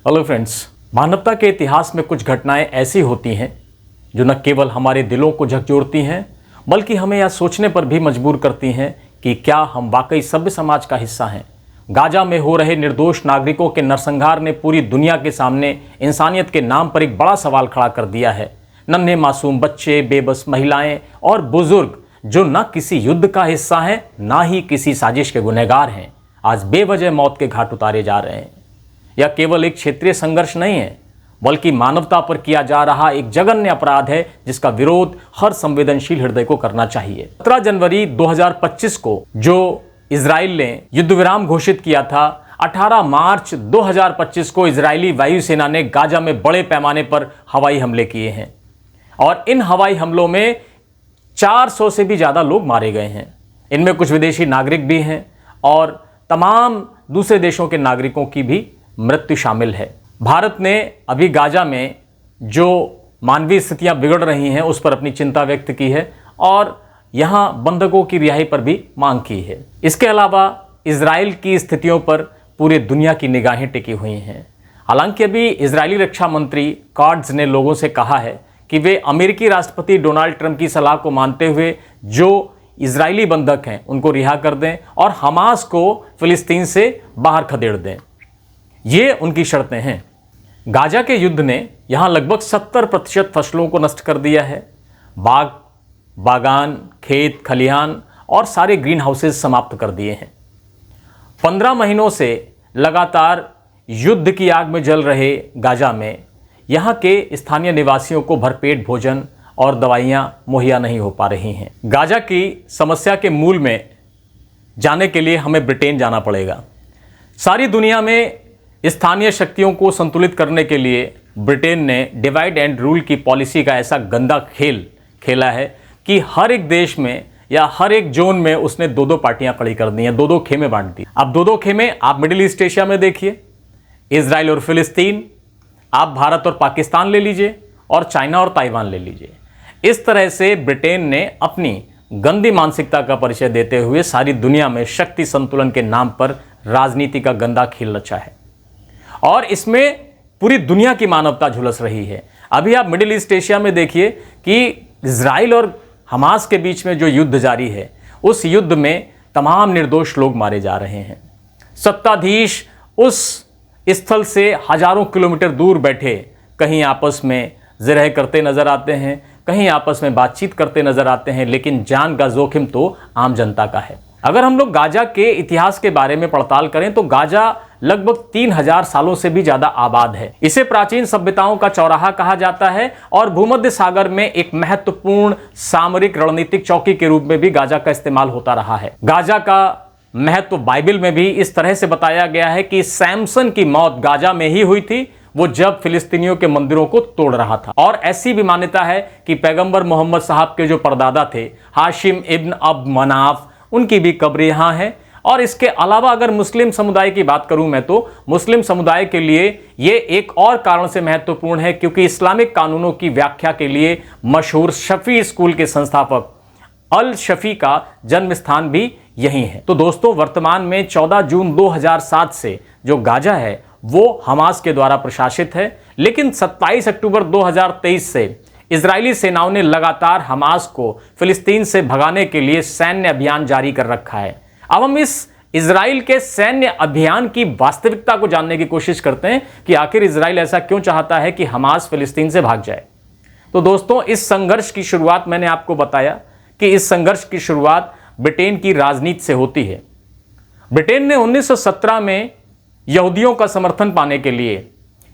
Hello friends, मानवता के इतिहास में कुछ घटनाएं ऐसी होती हैं जो न केवल हमारे दिलों को झकझोरती हैं बल्कि हमें यह सोचने पर भी मजबूर करती हैं कि क्या हम वाकई सभ्य समाज का हिस्सा हैं। गाजा में हो रहे निर्दोष नागरिकों के नरसंहार ने पूरी दुनिया के सामने इंसानियत के नाम पर एक बड़ा सवाल खड़ा कर दिया है। नन्हे मासूम बच्चे, बेबस महिलाएं और बुजुर्ग जो न किसी युद्ध का हिस्सा हैं ना ही किसी साजिश के गुनहगार हैं, आज बेवजह मौत के घाट उतारे जा रहे हैं। यह केवल एक क्षेत्रीय संघर्ष नहीं है बल्कि मानवता पर किया जा रहा एक जघन्य अपराध है जिसका विरोध हर संवेदनशील हृदय को करना चाहिए। 17 जनवरी 2025 को जो इजराइल ने युद्ध विराम घोषित किया था, 18 मार्च 2025 को इजरायली वायुसेना ने गाजा में बड़े पैमाने पर हवाई हमले किए हैं और इन हवाई हमलों में 400 से भी ज्यादा लोग मारे गए हैं। इनमें कुछ विदेशी नागरिक भी हैं और तमाम दूसरे देशों के नागरिकों की भी मृत्यु शामिल है। भारत ने अभी गाजा में जो मानवीय स्थितियां बिगड़ रही हैं उस पर अपनी चिंता व्यक्त की है और यहां बंधकों की रिहाई पर भी मांग की है। इसके अलावा इजराइल की स्थितियों पर पूरी दुनिया की निगाहें टिकी हुई हैं। हालांकि अभी इजरायली रक्षा मंत्री काट्ज ने लोगों से कहा है कि वे अमेरिकी राष्ट्रपति डोनाल्ड ट्रंप की सलाह को मानते हुए जो इजरायली बंधक हैं उनको रिहा कर दें और हमास को फिलिस्तीन से बाहर खदेड़ दें। ये उनकी शर्तें हैं। गाजा के युद्ध ने यहां लगभग 70% फसलों को नष्ट कर दिया है। बाग, बागान, खेत, खलिहान और सारे ग्रीन हाउसेज समाप्त कर दिए हैं। 15 महीनों से लगातार युद्ध की आग में जल रहे गाजा में यहां के स्थानीय निवासियों को भरपेट भोजन और दवाइयां मुहैया नहीं हो पा रही हैं। गाजा की समस्या के मूल में जाने के लिए हमें ब्रिटेन जाना पड़ेगा। सारी दुनिया में स्थानीय शक्तियों को संतुलित करने के लिए ब्रिटेन ने डिवाइड एंड रूल की पॉलिसी का ऐसा गंदा खेल खेला है कि हर एक देश में या हर एक जोन में उसने दो दो पार्टियां खड़ी कर दी हैं, दो दो खेमे बांट दी। अब दो दो खेमे आप मिडिल ईस्ट एशिया में देखिए, इजराइल और फिलिस्तीन, आप भारत और पाकिस्तान ले लीजिए और चाइना और ताइवान ले लीजिए। इस तरह से ब्रिटेन ने अपनी गंदी मानसिकता का परिचय देते हुए सारी दुनिया में शक्ति संतुलन के नाम पर राजनीति का गंदा खेल रचा है और इसमें पूरी दुनिया की मानवता झुलस रही है। अभी आप मिडिल ईस्ट एशिया में देखिए कि इजराइल और हमास के बीच में जो युद्ध जारी है उस युद्ध में तमाम निर्दोष लोग मारे जा रहे हैं। सत्ताधीश उस स्थल से हजारों किलोमीटर दूर बैठे कहीं आपस में जिरह करते नजर आते हैं, कहीं आपस में बातचीत करते नजर आते हैं, लेकिन जान का जोखिम तो आम जनता का है। अगर हम लोग गाजा के इतिहास के बारे में पड़ताल करें तो गाजा लगभग 3000 सालों से भी ज्यादा आबाद है। इसे प्राचीन सभ्यताओं का चौराहा कहा जाता है और भूमध्य सागर में एक महत्वपूर्ण सामरिक रणनीतिक चौकी के रूप में भी गाजा का इस्तेमाल होता रहा है। गाजा का महत्व बाइबल में भी इस तरह से बताया गया है कि सैमसन की मौत गाजा में ही हुई थी, वो जब फिलिस्तीनियों के मंदिरों को तोड़ रहा था। और ऐसी भी मान्यता है कि पैगंबर मोहम्मद साहब के जो परदादा थे हाशिम इब्न अब मनाफ, उनकी भी कब्र यहां है। और इसके अलावा अगर मुस्लिम समुदाय की बात करूं मैं तो मुस्लिम समुदाय के लिए ये एक और कारण से महत्वपूर्ण है क्योंकि इस्लामिक कानूनों की व्याख्या के लिए मशहूर शफी स्कूल के संस्थापक अल शफी का जन्म स्थान भी यही है। तो दोस्तों, वर्तमान में 14 जून 2007 से जो गाजा है वो हमास के द्वारा प्रशासित है, लेकिन 27 अक्टूबर 2023 से इजरायली सेनाओं ने लगातार हमास को फिलिस्तीन से भगाने के लिए सैन्य अभियान जारी कर रखा है। अब हम इस इजराइल के सैन्य अभियान की वास्तविकता को जानने की कोशिश करते हैं कि आखिर इजराइल ऐसा क्यों चाहता है कि हमास फिलिस्तीन से भाग जाए। तो दोस्तों, इस संघर्ष की शुरुआत मैंने आपको बताया कि इस संघर्ष की शुरुआत ब्रिटेन की राजनीति से होती है। ब्रिटेन ने 1917 में यहूदियों का समर्थन पाने के लिए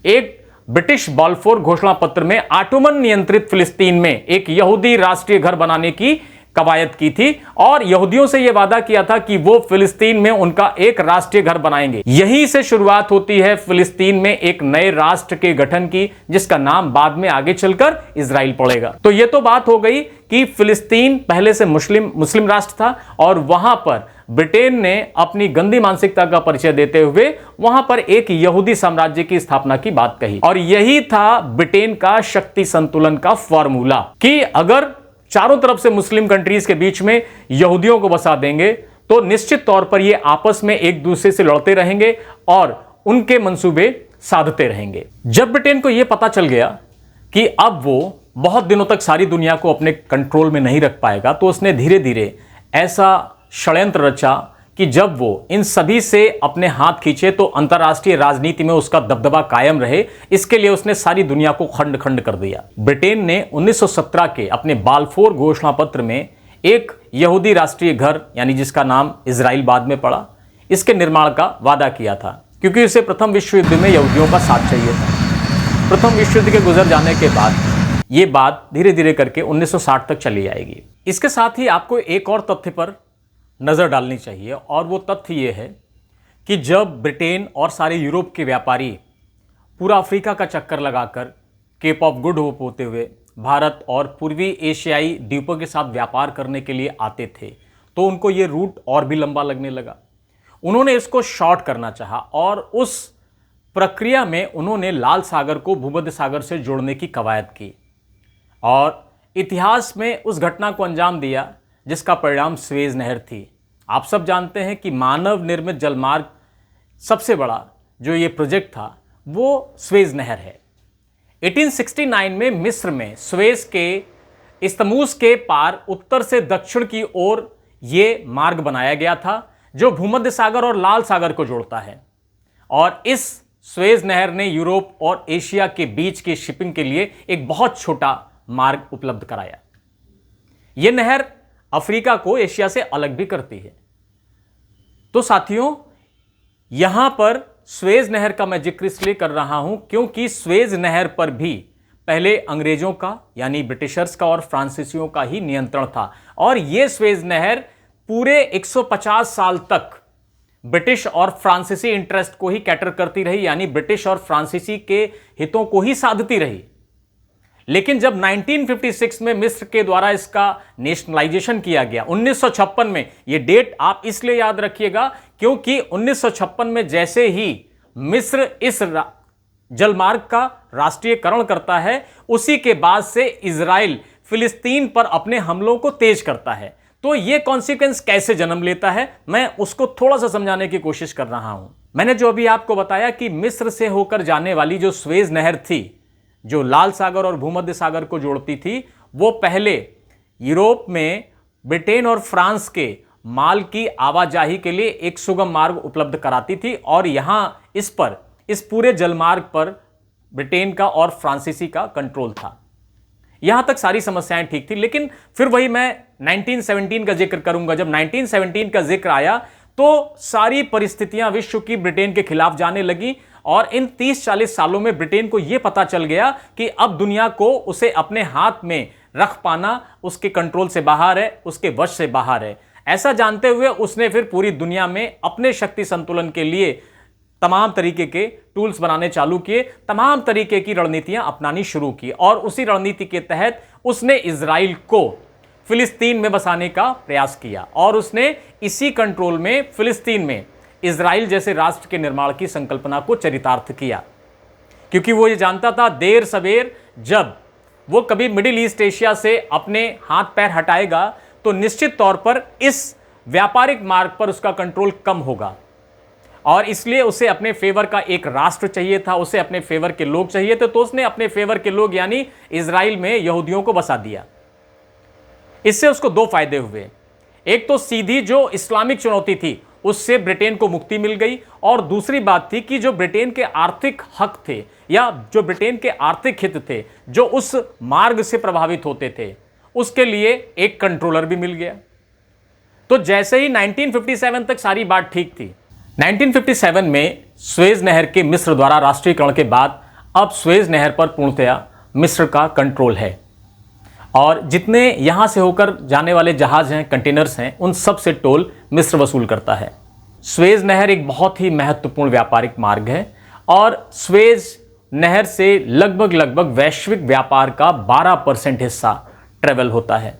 एक ब्रिटिश बाल्फोर घोषणा पत्र में ऑटोमन नियंत्रित फिलिस्तीन में एक यहूदी राष्ट्रीय घर बनाने की कवायद की थी और यहूदियों से यह वादा किया था कि वो फिलिस्तीन में उनका एक राष्ट्रीय घर बनाएंगे। यहीं से शुरुआत होती है फिलिस्तीन में एक नए राष्ट्र के गठन की, जिसका नाम बाद में आगे चलकर इजराइल पड़ेगा। तो यह तो बात हो गई कि फिलिस्तीन पहले से मुस्लिम राष्ट्र था और वहां पर ब्रिटेन ने अपनी गंदी मानसिकता का परिचय देते हुए वहां पर एक यहूदी साम्राज्य की स्थापना की बात कही। और यही था ब्रिटेन का शक्ति संतुलन का फॉर्मूला कि अगर चारों तरफ से मुस्लिम कंट्रीज के बीच में यहूदियों को बसा देंगे तो निश्चित तौर पर ये आपस में एक दूसरे से लड़ते रहेंगे और उनके मंसूबे साधते रहेंगे। जब ब्रिटेन को यह पता चल गया कि अब वो बहुत दिनों तक सारी दुनिया को अपने कंट्रोल में नहीं रख पाएगा, तो उसने धीरे धीरे ऐसा षड्यंत्र रचा कि जब वो इन सभी से अपने हाथ खींचे तो अंतर्राष्ट्रीय राजनीति में उसका दबदबा कायम रहे, इसके लिए उसने सारी दुनिया को खंड खंड कर दिया। ब्रिटेन ने 1917 के अपने बाल्फोर घोषणा पत्र में एक यहूदी राष्ट्रीय घर, यानी जिसका नाम इजराइल बाद में पड़ा, इसके निर्माण का वादा किया था, क्योंकि उसे प्रथम विश्व युद्ध में यहूदियों का साथ चाहिए था। प्रथम विश्व युद्ध के गुजर जाने के बाद ये बात धीरे धीरे करके 1960 तक चली आएगी। इसके साथ ही आपको एक और तथ्य पर नज़र डालनी चाहिए, और वो तथ्य ये है कि जब ब्रिटेन और सारे यूरोप के व्यापारी पूरा अफ्रीका का चक्कर लगाकर केप ऑफ गुड होप होते हुए भारत और पूर्वी एशियाई द्वीपों के साथ व्यापार करने के लिए आते थे, तो उनको ये रूट और भी लंबा लगने लगा। उन्होंने इसको शॉर्ट करना चाहा, और उस प्रक्रिया में उन्होंने लाल सागर को भूमध्य सागर से जोड़ने की कवायद की, और इतिहास में उस घटना को अंजाम दिया जिसका परिणाम सुएज नहर थी। आप सब जानते हैं कि मानव निर्मित जलमार्ग सबसे बड़ा जो ये प्रोजेक्ट था वो सुएज नहर है। 1869 में मिस्र में सुएज के इस्तमूस के पार उत्तर से दक्षिण की ओर ये मार्ग बनाया गया था, जो भूमध्य सागर और लाल सागर को जोड़ता है, और इस सुएज नहर ने यूरोप और एशिया के बीच की शिपिंग के लिए एक बहुत छोटा मार्ग उपलब्ध कराया। यह नहर अफ्रीका को एशिया से अलग भी करती है। तो साथियों, यहां पर सुएज नहर का मैं जिक्र इसलिए कर रहा हूं क्योंकि सुएज नहर पर भी पहले अंग्रेजों का, यानी ब्रिटिशर्स का और फ्रांसीसियों का ही नियंत्रण था, और यह सुएज नहर पूरे 150 साल तक ब्रिटिश और फ्रांसीसी इंटरेस्ट को ही कैटर करती रही, यानी ब्रिटिश और फ्रांसीसी के हितों को ही साधती रही। लेकिन जब 1956 में मिस्र के द्वारा इसका नेशनलाइजेशन किया गया, 1956 में, यह डेट आप इसलिए याद रखिएगा क्योंकि 1956 में जैसे ही मिस्र इस जलमार्ग का राष्ट्रीयकरण करता है, उसी के बाद से इजराइल फिलिस्तीन पर अपने हमलों को तेज करता है। तो यह कॉन्सिक्वेंस कैसे जन्म लेता है, मैं उसको थोड़ा सा समझाने की कोशिश कर रहा हूं। मैंने जो अभी आपको बताया कि मिस्र से होकर जाने वाली जो सुएज नहर थी, जो लाल सागर और भूमध्य सागर को जोड़ती थी, वो पहले यूरोप में ब्रिटेन और फ्रांस के माल की आवाजाही के लिए एक सुगम मार्ग उपलब्ध कराती थी, और यहां इस पूरे जलमार्ग पर ब्रिटेन का और फ्रांसीसी का कंट्रोल था। यहां तक सारी समस्याएं ठीक थी, लेकिन फिर वही मैं 1917 का जिक्र करूंगा। जब 1917 का जिक्र आया तो सारी परिस्थितियां विश्व की ब्रिटेन के खिलाफ जाने लगी, और इन 30-40 सालों में ब्रिटेन को यह पता चल गया कि अब दुनिया को उसे अपने हाथ में रख पाना उसके कंट्रोल से बाहर है, उसके वश से बाहर है। ऐसा जानते हुए उसने फिर पूरी दुनिया में अपने शक्ति संतुलन के लिए तमाम तरीके के टूल्स बनाने चालू किए, तमाम तरीके की रणनीतियां अपनानी शुरू की, और उसी रणनीति के तहत उसने इजराइल को फिलिस्तीन में बसाने का प्रयास किया, और उसने इसी कंट्रोल में फिलिस्तीन में इजराइल जैसे राष्ट्र के निर्माण की संकल्पना को चरितार्थ किया, क्योंकि वो ये जानता था देर सवेर जब वो कभी मिडिल ईस्ट एशिया से अपने हाथ पैर हटाएगा तो निश्चित तौर पर इस व्यापारिक मार्ग पर उसका कंट्रोल कम होगा, और इसलिए उसे अपने फेवर का एक राष्ट्र चाहिए था, उसे अपने फेवर के लोग चाहिए थे। तो उसने अपने फेवर के लोग यानी इजराइल में यहूदियों को बसा दिया। इससे उसको दो फायदे हुए। एक तो सीधी जो इस्लामिक चुनौती थी उससे ब्रिटेन को मुक्ति मिल गई, और दूसरी बात थी कि जो ब्रिटेन के आर्थिक हक थे या जो ब्रिटेन के आर्थिक हित थे जो उस मार्ग से प्रभावित होते थे, उसके लिए एक कंट्रोलर भी मिल गया। तो जैसे ही 1957 तक सारी बात ठीक थी, 1957 में सुएज नहर के मिस्र द्वारा राष्ट्रीयकरण के बाद अब सुएज नहर पर पूर्णतया मिस्र का कंट्रोल है, और जितने यहां से होकर जाने वाले जहाज हैं, कंटेनर्स हैं, उन सब से टोल मिस्र वसूल करता है। सुएज नहर एक बहुत ही महत्वपूर्ण व्यापारिक मार्ग है, और सुएज नहर से लगभग वैश्विक व्यापार का 12% हिस्सा ट्रेवल होता है,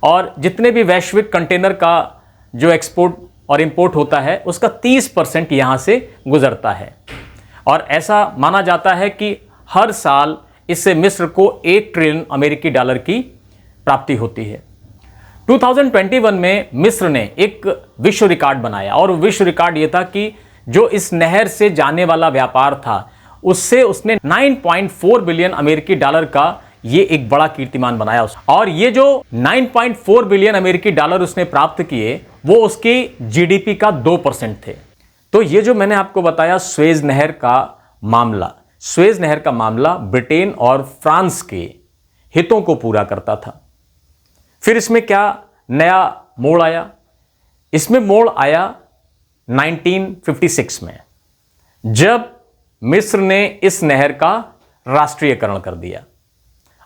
और जितने भी वैश्विक कंटेनर का जो एक्सपोर्ट और इंपोर्ट होता है उसका 30% यहां से गुजरता है। और ऐसा माना जाता है कि हर साल इससे मिस्र को 1 ट्रिलियन अमेरिकी डॉलर की प्राप्ति होती है। 2021 में मिस्र ने एक विश्व रिकॉर्ड बनाया, और विश्व रिकॉर्ड यह था कि जो इस नहर से जाने वाला व्यापार था उससे उसने 9.4 बिलियन अमेरिकी डॉलर का ये एक बड़ा कीर्तिमान बनाया। और ये जो 9.4 बिलियन अमेरिकी डॉलर उसने प्राप्त किए वो उसकी जीडीपी का 2% थे। तो ये जो मैंने आपको बताया सुएज नहर का मामला, सुएज नहर का मामला ब्रिटेन और फ्रांस के हितों को पूरा करता था। फिर इसमें क्या नया मोड़ आया? इसमें मोड़ आया 1956 में, जब मिस्र ने इस नहर का राष्ट्रीयकरण कर दिया।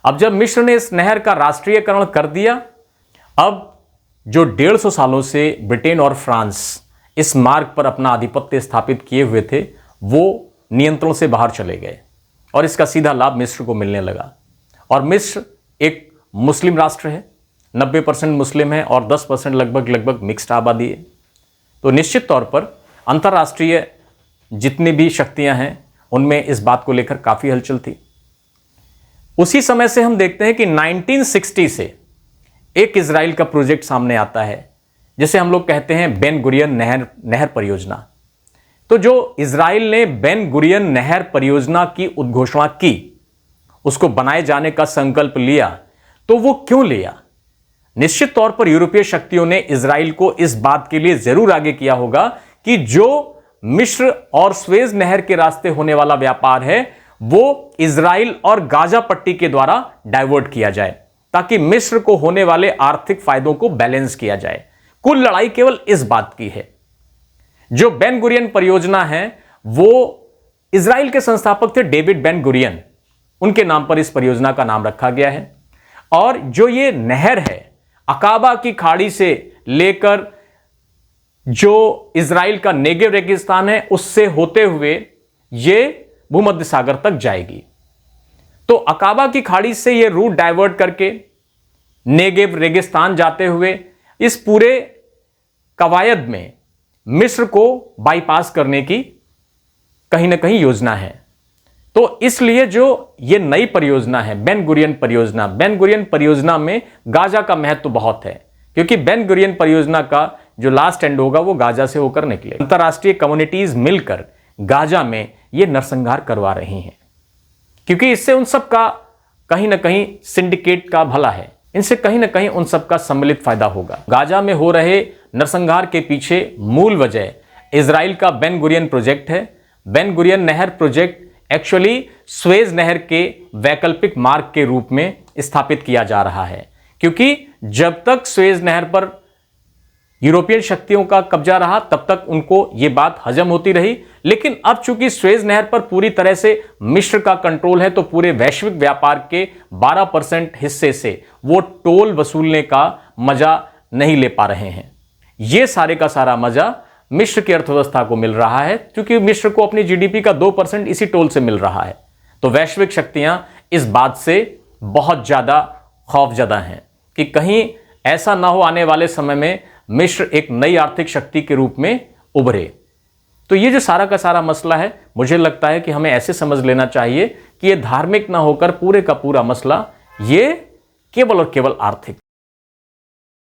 अब जब मिस्र ने इस नहर का राष्ट्रीयकरण कर दिया, अब जो 150 सालों से ब्रिटेन और फ्रांस इस मार्ग पर अपना आधिपत्य स्थापित किए हुए थे, वो नियंत्रण से बाहर चले गए और इसका सीधा लाभ मिस्र को मिलने लगा। और मिस्र एक मुस्लिम राष्ट्र है, 90% मुस्लिम है और 10% लगभग मिक्स्ड आबादी है। तो निश्चित तौर पर अंतर्राष्ट्रीय जितनी भी शक्तियां हैं उनमें इस बात को लेकर काफ़ी हलचल थी। उसी समय से हम देखते हैं कि 1960 से एक इजराइल का प्रोजेक्ट सामने आता है, जिसे हम लोग कहते हैं बेन गुरियन नहर परियोजना। तो जो इजराइल ने बेन गुरियन नहर परियोजना की उद्घोषणा की, उसको बनाए जाने का संकल्प लिया, तो वो क्यों लिया? निश्चित तौर पर यूरोपीय शक्तियों ने इजराइल को इस बात के लिए जरूर आगे किया होगा कि जो मिस्र और सुएज नहर के रास्ते होने वाला व्यापार है वो इजराइल और गाजा पट्टी के द्वारा डाइवर्ट किया जाए, ताकि मिस्र को होने वाले आर्थिक फायदों को बैलेंस किया जाए। कुल लड़ाई केवल इस बात की है। जो बेन गुरियन परियोजना है वो इजराइल के संस्थापक थे डेविड बेन गुरियन, उनके नाम पर इस परियोजना का नाम रखा गया है। और जो ये नहर है अकाबा की खाड़ी से लेकर जो इजराइल का नेगेव रेगिस्तान है उससे होते हुए ये भूमध्य सागर तक जाएगी। तो अकाबा की खाड़ी से ये रूट डाइवर्ट करके नेगेव रेगिस्तान जाते हुए इस पूरे कवायद में मिस्र को बाईपास करने की कहीं ना कहीं योजना है। तो इसलिए जो ये नई परियोजना है बेन गुरियन परियोजना में गाजा का महत्व बहुत है, क्योंकि बेन गुरियन परियोजना का जो लास्ट एंड होगा वो गाजा से होकर निकले। अंतर्राष्ट्रीय कम्युनिटीज मिलकर गाजा में ये नरसंहार करवा रही हैं, क्योंकि इससे उन सब का कहीं ना कहीं सिंडिकेट का भला है, इनसे कहीं ना कहीं उन सब का सम्मिलित फायदा होगा। गाजा में हो रहे नरसंहार के पीछे मूल वजह इजराइल का बेन गुरियन प्रोजेक्ट है। बेन गुरियन नहर प्रोजेक्ट एक्चुअली सुएज नहर के वैकल्पिक मार्ग के रूप में स्थापित किया जा रहा है, क्योंकि जब तक सुएज नहर पर यूरोपियन शक्तियों का कब्जा रहा तब तक उनको ये बात हजम होती रही। लेकिन अब चूंकि सुएज नहर पर पूरी तरह से मिस्र का कंट्रोल है, तो पूरे वैश्विक व्यापार के 12% हिस्से से वो टोल वसूलने का मजा नहीं ले पा रहे हैं। ये सारे का सारा मजा मिस्र की अर्थव्यवस्था को मिल रहा है, क्योंकि मिस्र को अपनी जीडीपी का 2% इसी टोल से मिल रहा है। तो वैश्विक शक्तियां इस बात से बहुत ज्यादा खौफजदा हैं कि कहीं ऐसा ना हो आने वाले समय में मिस्र एक नई आर्थिक शक्ति के रूप में उभरे। तो ये जो सारा का सारा मसला है, मुझे लगता है कि हमें ऐसे समझ लेना चाहिए कि ये धार्मिक ना होकर पूरे का पूरा मसला ये केवल और केवल आर्थिक